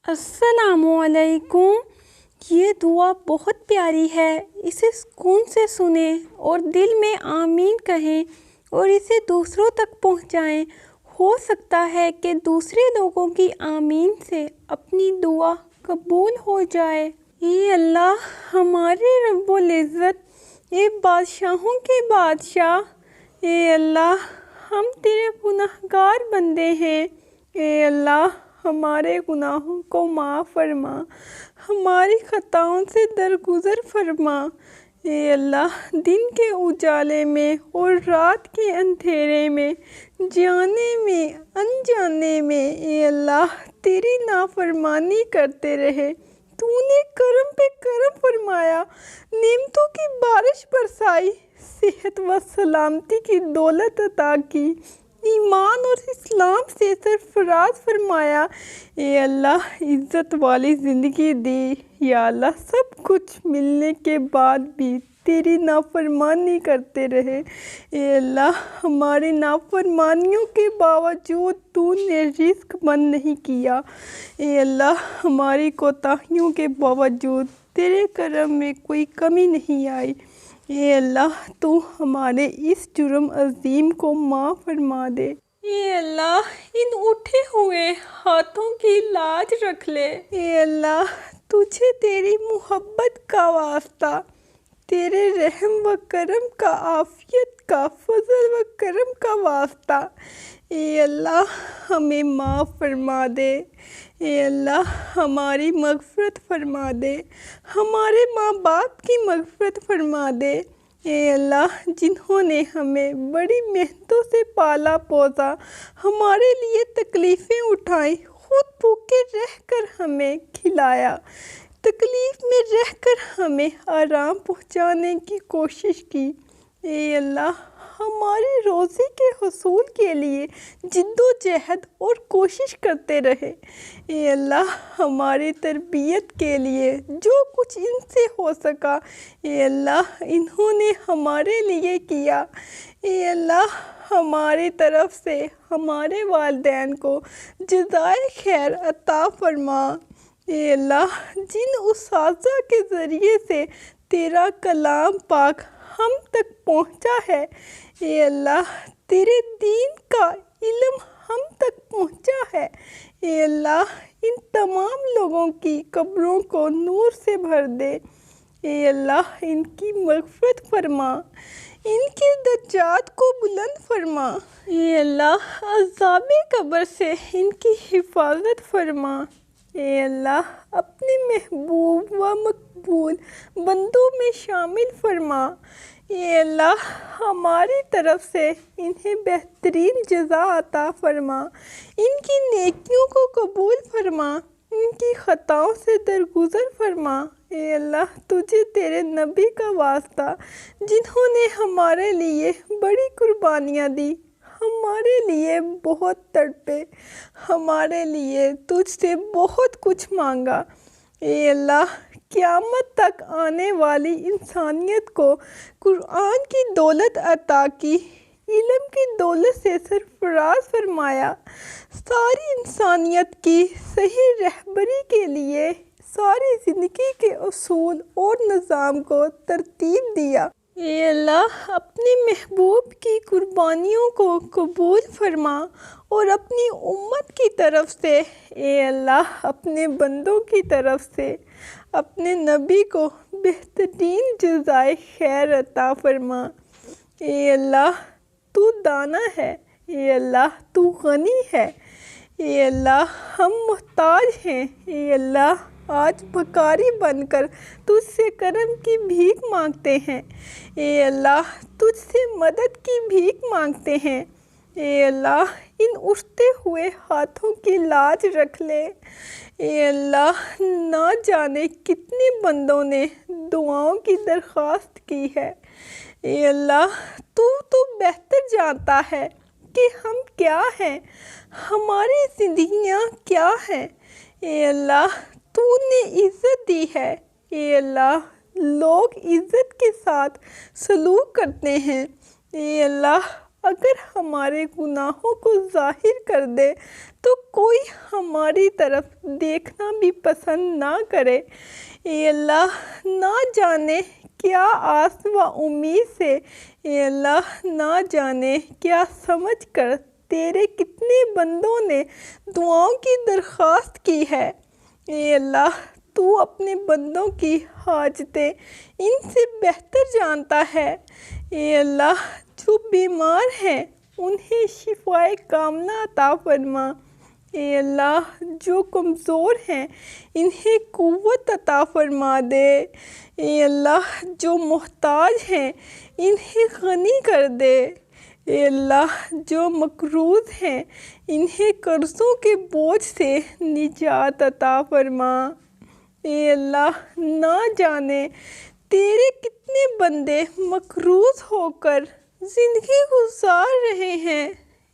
السلام علیکم۔ یہ دعا بہت پیاری ہے، اسے سکون سے سنیں اور دل میں آمین کہیں اور اسے دوسروں تک پہنچائیں۔ ہو سکتا ہے کہ دوسرے لوگوں کی آمین سے اپنی دعا قبول ہو جائے۔ اے اللہ ہمارے رب العزت، اے بادشاہوں کے بادشاہ، اے اللہ ہم تیرے گناہگار بندے ہیں۔ اے اللہ ہمارے گناہوں کو معاف فرما، ہماری خطاؤں سے درگزر فرما۔ اے اللہ دن کے اجالے میں اور رات کے اندھیرے میں، جانے میں انجانے میں، اے اللہ تیری نافرمانی کرتے رہے۔ تو نے کرم پہ کرم فرمایا، نعمتوں کی بارش برسائی، صحت و سلامتی کی دولت عطا کی، ایمان اور اسلام سے سرفراز فرمایا۔ اے اللہ عزت والی زندگی دی۔ یا اللہ سب کچھ ملنے کے بعد بھی تیری نافرمانی کرتے رہے۔ اے اللہ ہماری نافرمانیوں کے باوجود تو نے رزق بند نہیں کیا۔ اے اللہ ہماری کوتاہیوں کے باوجود تیرے کرم میں کوئی کمی نہیں آئی۔ اے اللہ تو ہمارے اس جرم عظیم کو معاف فرما دے۔ اے اللہ ان اٹھے ہوئے ہاتھوں کی لاج رکھ لے۔ اے اللہ تجھے تیری محبت کا واسطہ، تیرے رحم و کرم کا، عافیت کا، فضل و کرم کا واسطہ، اے اللہ ہمیں معاف فرما دے۔ اے اللہ ہماری مغفرت فرما دے، ہمارے ماں باپ کی مغفرت فرما دے۔ اے اللہ جنہوں نے ہمیں بڑی محنتوں سے پالا پوسا، ہمارے لیے تکلیفیں اٹھائیں، خود بھوکے رہ کر ہمیں کھلایا، تکلیف میں رہ کر ہمیں آرام پہنچانے کی کوشش کی، اے اللہ ہماری روزی کے حصول کے لیے جد و جہد اور کوشش کرتے رہے۔ اے اللہ ہماری تربیت کے لیے جو کچھ ان سے ہو سکا، اے اللہ انہوں نے ہمارے لیے کیا۔ اے اللہ ہماری طرف سے ہمارے والدین کو جزائے خیر عطا فرما۔ اے اللہ جن اساتذہ کے ذریعے سے تیرا کلام پاک ہم تک پہنچا ہے، اے اللہ تیرے دین کا علم ہم تک پہنچا ہے، اے اللہ ان تمام لوگوں کی قبروں کو نور سے بھر دے۔ اے اللہ ان کی مغفرت فرما، ان کے درجات کو بلند فرما۔ اے اللہ عذاب قبر سے ان کی حفاظت فرما۔ اے اللہ اپنے محبوب و مقبول بندوں میں شامل فرما۔ اے اللہ ہماری طرف سے انہیں بہترین جزا عطا فرما، ان کی نیکیوں کو قبول فرما، ان کی خطاؤں سے درگزر فرما۔ اے اللہ تجھے تیرے نبی کا واسطہ جنہوں نے ہمارے لیے بڑی قربانیاں دی، ہمارے لیے بہت تڑپے، ہمارے لیے تجھ سے بہت کچھ مانگا، اے اللہ قیامت تک آنے والی انسانیت کو قرآن کی دولت عطا کی، علم کی دولت سے سرفراز فرمایا، ساری انسانیت کی صحیح رہبری کے لیے ساری زندگی کے اصول اور نظام کو ترتیب دیا۔ اے اللہ اپنے محبوب کی قربانیوں کو قبول فرما اور اپنی امت کی طرف سے، اے اللہ اپنے بندوں کی طرف سے اپنے نبی کو بہترین جزائے خیر عطا فرما۔ اے اللہ تو دانا ہے، اے اللہ تو غنی ہے، اے اللہ ہم محتاج ہیں، اے اللہ آج بھکاری بن کر تجھ سے کرم کی بھیک مانگتے ہیں، اے اللہ تجھ سے مدد کی بھیک مانگتے ہیں۔ اے اللہ ان اٹھتے ہوئے ہاتھوں کی لاج رکھ لے۔ اے اللہ نہ جانے کتنے بندوں نے دعاؤں کی درخواست کی ہے، اے اللہ تو بہتر جانتا ہے کہ ہم کیا ہیں، ہماری زندگیاں کیا ہیں۔ اے اللہ تو نے عزت دی ہے، اے اللہ لوگ عزت کے ساتھ سلوک کرتے ہیں، اے اللہ اگر ہمارے گناہوں کو ظاہر کر دے تو کوئی ہماری طرف دیکھنا بھی پسند نہ کرے۔ اے اللہ نہ جانے کیا آس و امید سے، اے اللہ نہ جانے کیا سمجھ کر تیرے کتنے بندوں نے دعاؤں کی درخواست کی ہے۔ اے اللہ تو اپنے بندوں کی حاجتیں ان سے بہتر جانتا ہے۔ اے اللہ جو بیمار ہیں انہیں شفائے کاملہ عطا فرما۔ اے اللہ جو کمزور ہیں انہیں قوت عطا فرما دے۔ اے اللہ جو محتاج ہیں انہیں غنی کر دے۔ اے اللہ جو مقروض ہیں انہیں قرضوں کے بوجھ سے نجات عطا فرما۔ اے اللہ نہ جانے تیرے کتنے بندے مقروض ہو کر زندگی گزار رہے ہیں۔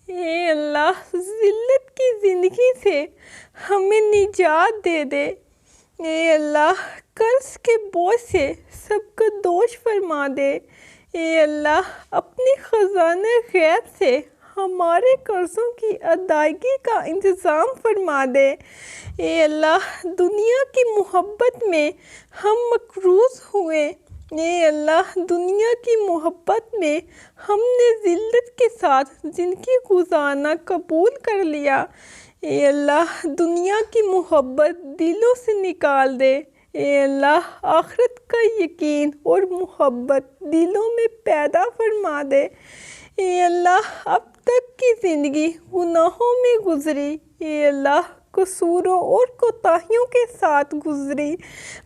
اے اللہ ذلت کی زندگی سے ہمیں نجات دے دے۔ اے اللہ قرض کے بوجھ سے سب کو دوش فرما دے۔ اے اللہ اپنے خزانہ غیب سے ہمارے قرضوں کی ادائیگی کا انتظام فرما دے۔ اے اللہ دنیا کی محبت میں ہم مقروض ہوئے۔ اے اللہ دنیا کی محبت میں ہم نے ذلت کے ساتھ زندگی گزارنا قبول کر لیا۔ اے اللہ دنیا کی محبت دلوں سے نکال دے۔ اے اللہ آخرت کا یقین اور محبت دلوں میں پیدا فرما دے۔ اے اللہ اب تک کی زندگی گناہوں میں گزری، اے اللہ قصوروں اور کوتاہیوں کے ساتھ گزری،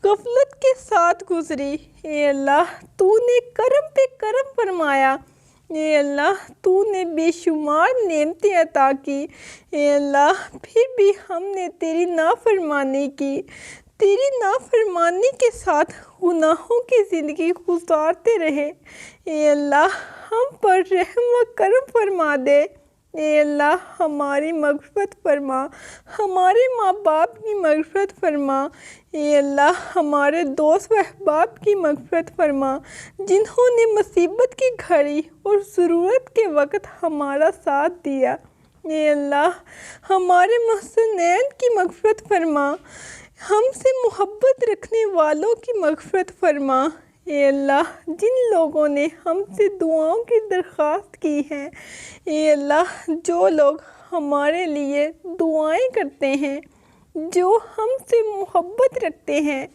غفلت کے ساتھ گزری۔ اے اللہ تو نے کرم پہ کرم فرمایا۔ اے اللہ تو نے بے شمار نعمتیں عطا کی۔ اے اللہ پھر بھی ہم نے تیری نافرمانی کی۔ تیری نافرمانی کے ساتھ گناہوں کی زندگی گزارتے رہے۔ اے اللہ ہم پر رحم و کرم فرما دے۔ اے اللہ ہماری مغفرت فرما، ہمارے ماں باپ کی مغفرت فرما۔ اے اللہ ہمارے دوست و احباب کی مغفرت فرما جنہوں نے مصیبت کی گھڑی اور ضرورت کے وقت ہمارا ساتھ دیا۔ اے اللہ ہمارے محسنین کی مغفرت فرما، ہم سے محبت رکھنے والوں کی مغفرت فرما۔ اے اللہ جن لوگوں نے ہم سے دعاؤں کی درخواست کی ہے، اے اللہ جو لوگ ہمارے لیے دعائیں کرتے ہیں، جو ہم سے محبت رکھتے ہیں،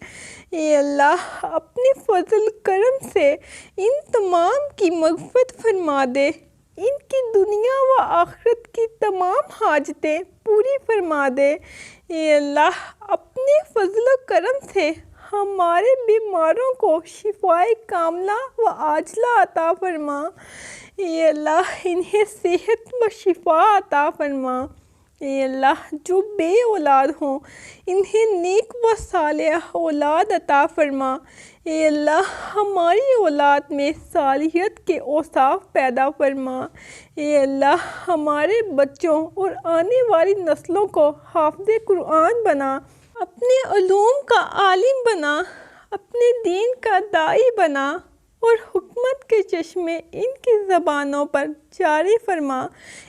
اے اللہ اپنے فضل کرم سے ان تمام کی مغفرت فرما دے، ان کی دنیا و آخرت کی تمام حاجتیں پوری فرما دے۔ اے اللہ اپنے فضل و کرم سے ہمارے بیماروں کو شفائے کاملہ و عاجلہ عطا فرما۔ اے اللہ انہیں صحت و شفا عطا فرما۔ اے اللہ جو بے اولاد ہوں انہیں نیک و صالح اولاد عطا فرما۔ اے اللہ ہماری اولاد میں صالحیت کے اوصاف پیدا فرما۔ اے اللہ ہمارے بچوں اور آنے والی نسلوں کو حافظ قرآن بنا، اپنے علوم کا عالم بنا، اپنے دین کا داعی بنا اور حکمت کے چشمے ان کی زبانوں پر جاری فرما،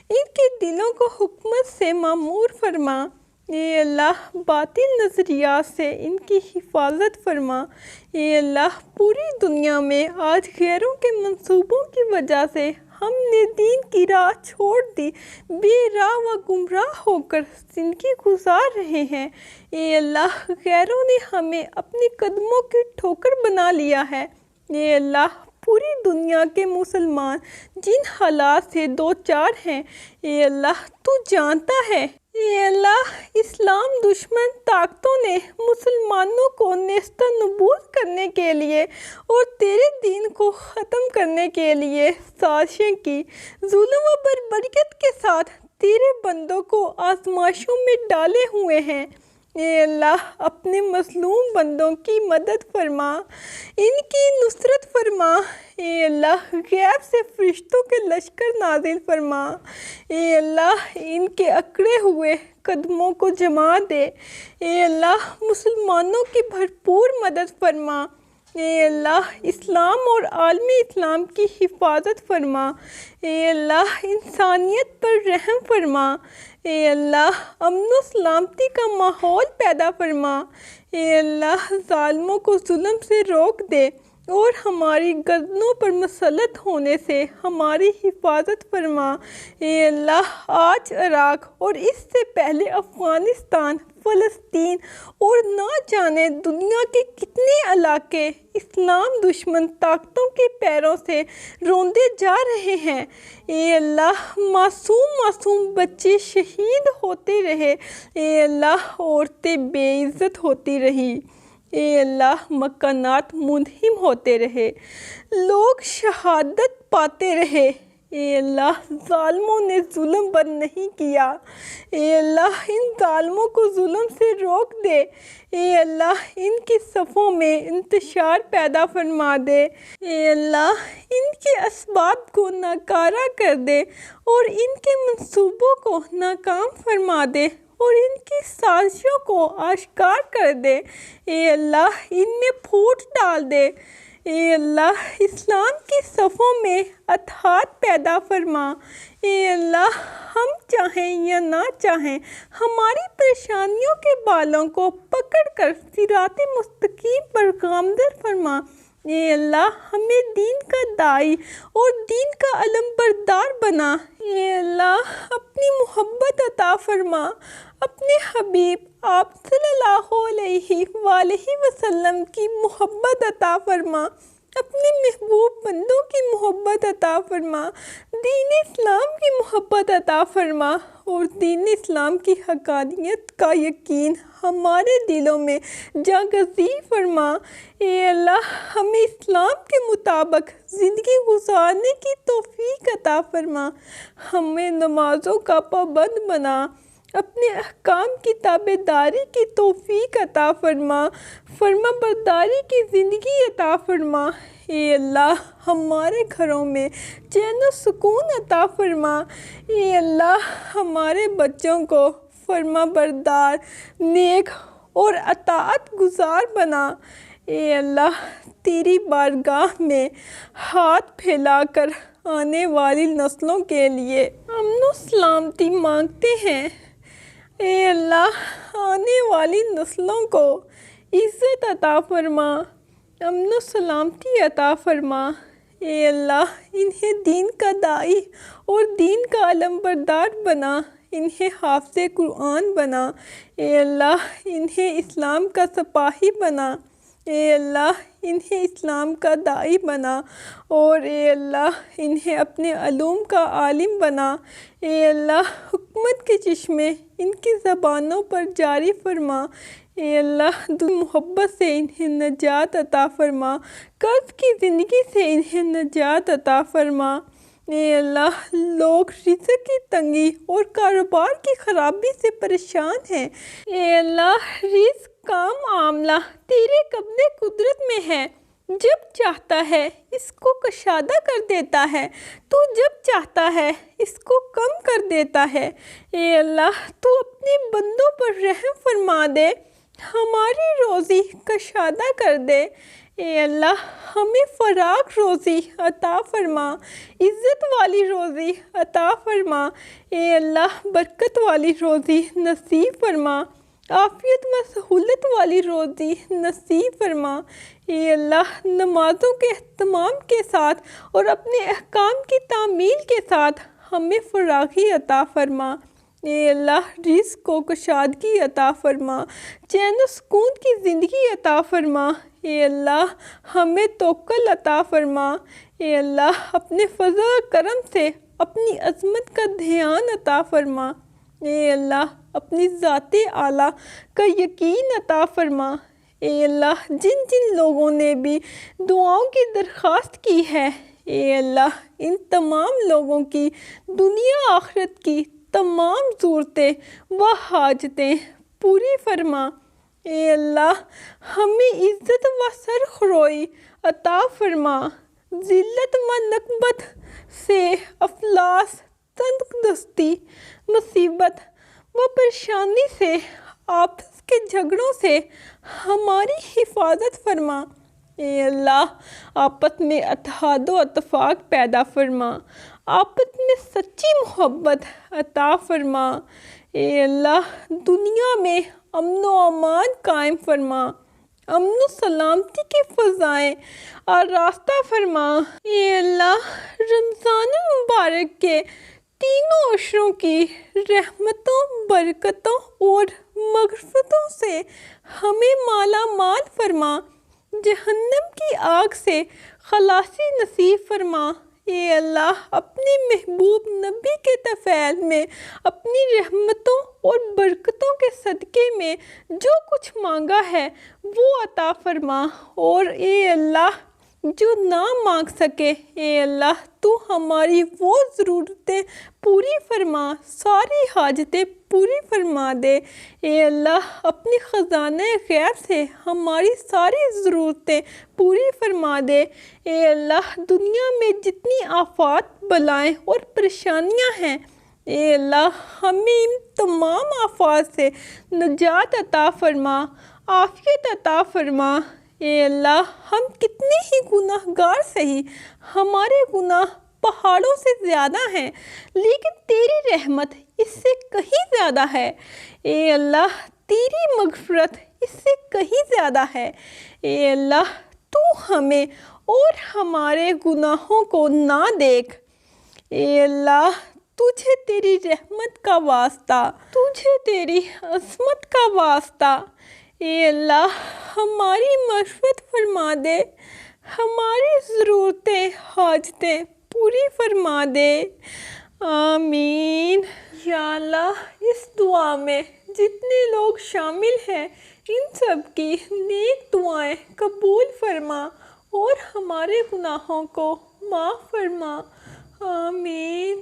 ان کے دلوں کو حکمت سے معمور فرما۔ اے اللہ باطل نظریات سے ان کی حفاظت فرما۔ اے اللہ پوری دنیا میں آج غیروں کے منصوبوں کی وجہ سے ہم نے دین کی راہ چھوڑ دی، بے راہ و گمراہ ہو کر زندگی گزار رہے ہیں۔ اے اللہ غیروں نے ہمیں اپنے قدموں کی ٹھوکر بنا لیا ہے۔ اے اللہ پوری دنیا کے مسلمان جن حالات سے دو چار ہیں، اے اللہ تو جانتا ہے۔ اے اللہ اسلام دشمن طاقتوں نے مسلمانوں کو نیست و نابود کرنے کے لیے اور تیرے دین کو ختم کرنے کے لیے سازشیں کی، ظلم و بربریت کے ساتھ تیرے بندوں کو آزمائشوں میں ڈالے ہوئے ہیں۔ اے اللہ اپنے مظلوم بندوں کی مدد فرما، ان کی نصرت فرما۔ اے اللہ غیب سے فرشتوں کے لشکر نازل فرما۔ اے اللہ ان کے اکڑے ہوئے قدموں کو جما دے۔ اے اللہ مسلمانوں کی بھرپور مدد فرما۔ اے اللہ اسلام اور عالم اسلام کی حفاظت فرما۔ اے اللہ انسانیت پر رحم فرما۔ اے اللہ امن و سلامتی کا ماحول پیدا فرما۔ اے اللہ ظالموں کو ظلم سے روک دے اور ہماری گردنوں پر مسلط ہونے سے ہماری حفاظت فرما۔ اے اللہ آج عراق اور اس سے پہلے افغانستان، فلسطین اور نہ جانے دنیا کے کتنے علاقے اسلام دشمن طاقتوں کے پیروں سے روندے جا رہے ہیں۔ اے اللہ معصوم بچے شہید ہوتے رہے۔ اے اللہ عورتیں بے عزت ہوتی رہی۔ اے اللہ مکانات منہدم ہوتے رہے، لوگ شہادت پاتے رہے۔ اے اللہ ظالموں نے ظلم بند نہیں کیا۔ اے اللہ ان ظالموں کو ظلم سے روک دے۔ اے اللہ ان کی صفوں میں انتشار پیدا فرما دے۔ اے اللہ ان کے اسباب کو ناکارہ کر دے اور ان کے منصوبوں کو ناکام فرما دے اور ان کی سازشوں کو آشکار کر دے۔ اے اللہ ان میں پھوٹ ڈال دے۔ اے اللہ اسلام کی صفوں میں اتحاد پیدا فرما۔ اے اللہ ہم چاہیں یا نہ چاہیں ہماری پریشانیوں کے بالوں کو پکڑ کر صراط مستقیم پر گامزن فرما۔ اے اللہ ہمیں دین کا داعی اور دین کا علم بردار بنا۔ اے اللہ اپنی محبت عطا فرما۔ اپنے حبیب آپ صلی اللہ علیہ وآلہ وسلم کی محبت عطا فرما۔ اپنے محبوب بندوں کی محبت عطا فرما۔ دین اسلام کی محبت عطا فرما اور دین اسلام کی حقانیت کا یقین ہمارے دلوں میں جاگزی فرما۔ اے اللہ ہمیں اسلام کے مطابق زندگی گزارنے کی توفیق عطا فرما۔ ہمیں نمازوں کا پابند بنا۔ اپنے احکام کی تابعداری کی توفیق عطا فرما۔ فرما برداری کی زندگی عطا فرما۔ اے اللہ ہمارے گھروں میں چین و سکون عطا فرما۔ اے اللہ ہمارے بچوں کو فرما بردار، نیک اور اطاعت گزار بنا۔ اے اللہ تیری بارگاہ میں ہاتھ پھیلا کر آنے والی نسلوں کے لیے امن و سلامتی مانگتے ہیں۔ اے اللہ آنے والی نسلوں کو عزت عطا فرما، امن و سلامتی عطا فرما۔ اے اللہ انہیں دین کا داعی اور دین کا علم بردار بنا، انہیں حافظ قرآن بنا۔ اے اللہ انہیں اسلام کا سپاہی بنا۔ اے اللہ انہیں اسلام کا داعی بنا اور اے اللہ انہیں اپنے علوم کا عالم بنا۔ اے اللہ حکمت کے چشمے ان کی زبانوں پر جاری فرما۔ اے اللہ محبت سے انہیں نجات عطا فرما، قرض کی زندگی سے انہیں نجات عطا فرما۔ اے اللہ لوگ رزق کی تنگی اور کاروبار کی خرابی سے پریشان ہیں۔ اے اللہ رزق کا معاملہ تیرے قبضے قدرت میں ہے، جب چاہتا ہے اس کو کشادہ کر دیتا ہے، تو جب چاہتا ہے اس کو کم کر دیتا ہے۔ اے اللہ تو اپنے بندوں پر رحم فرما دے، ہماری روزی کشادہ کر دے۔ اے اللہ ہمیں فراخ روزی عطا فرما، عزت والی روزی عطا فرما۔ اے اللہ برکت والی روزی نصیب فرما، عافیت و سہولت والی روزی نصیب فرما۔ اے اللہ نمازوں کے اہتمام کے ساتھ اور اپنے احکام کی تعمیل کے ساتھ ہمیں فراخی عطا فرما۔ اے اللہ رزق کو کشادگی عطا فرما، چین و سکون کی زندگی عطا فرما۔ اے اللہ ہمیں توکل عطا فرما۔ اے اللہ اپنے فضل و کرم سے اپنی عظمت کا دھیان عطا فرما۔ اے اللہ اپنی ذات اعلیٰ کا یقین عطا فرما۔ اے اللہ جن جن لوگوں نے بھی دعاؤں کی درخواست کی ہے، اے اللہ ان تمام لوگوں کی دنیا آخرت کی تمام ضرورتیں و حاجتیں پوری فرما۔ اے اللہ ہمیں عزت و سرخروئی عطا فرما، ذلت و نکبت سے، افلاس، تنگدستی، مصیبت و پریشانی سے، آپس کے جھگڑوں سے ہماری حفاظت فرما۔ اے اللہ آپس میں اتحاد و اتفاق پیدا فرما، آپس میں سچی محبت عطا فرما۔ اے اللہ دنیا میں امن و امان قائم فرما، امن و سلامتی کی فضائیں آراستہ فرما۔ اے اللہ رمضان المبارک کے تینوں عشروں کی رحمتوں، برکتوں اور مغفرتوں سے ہمیں مالا مال فرما، جہنم کی آگ سے خلاصی نصیب فرما۔ اے اللہ اپنے محبوب نبی کے طفیل میں اپنی رحمتوں اور برکتوں کے صدقے میں جو کچھ مانگا ہے وہ عطا فرما، اور اے اللہ جو نہ مانگ سکے اے اللہ تو ہماری وہ ضرورتیں پوری فرما، ساری حاجتیں پوری فرما دے۔ اے اللہ اپنے خزانہ غیب سے ہماری ساری ضرورتیں پوری فرما دے۔ اے اللہ دنیا میں جتنی آفات، بلائیں اور پریشانیاں ہیں اے اللہ ہمیں ان تمام آفات سے نجات عطا فرما، عافیت عطا فرما۔ اے اللہ ہم کتنے ہی گناہ گار سہی، ہمارے گناہ پہاڑوں سے زیادہ ہیں، لیکن تیری رحمت اس سے کہیں زیادہ ہے۔ اے اللہ تیری مغفرت اس سے کہیں زیادہ ہے۔ اے اللہ تو ہمیں اور ہمارے گناہوں کو نہ دیکھ۔ اے اللہ تجھے تیری رحمت کا واسطہ، تجھے تیری عظمت کا واسطہ اے اللہ ہماری مغفرت فرما دے، ہماری ضرورتیں، حاجتیں پوری فرما دے۔ آمین۔ یا اللہ اس دعا میں جتنے لوگ شامل ہیں ان سب کی نیک دعائیں قبول فرما اور ہمارے گناہوں کو معاف فرما۔ آمین۔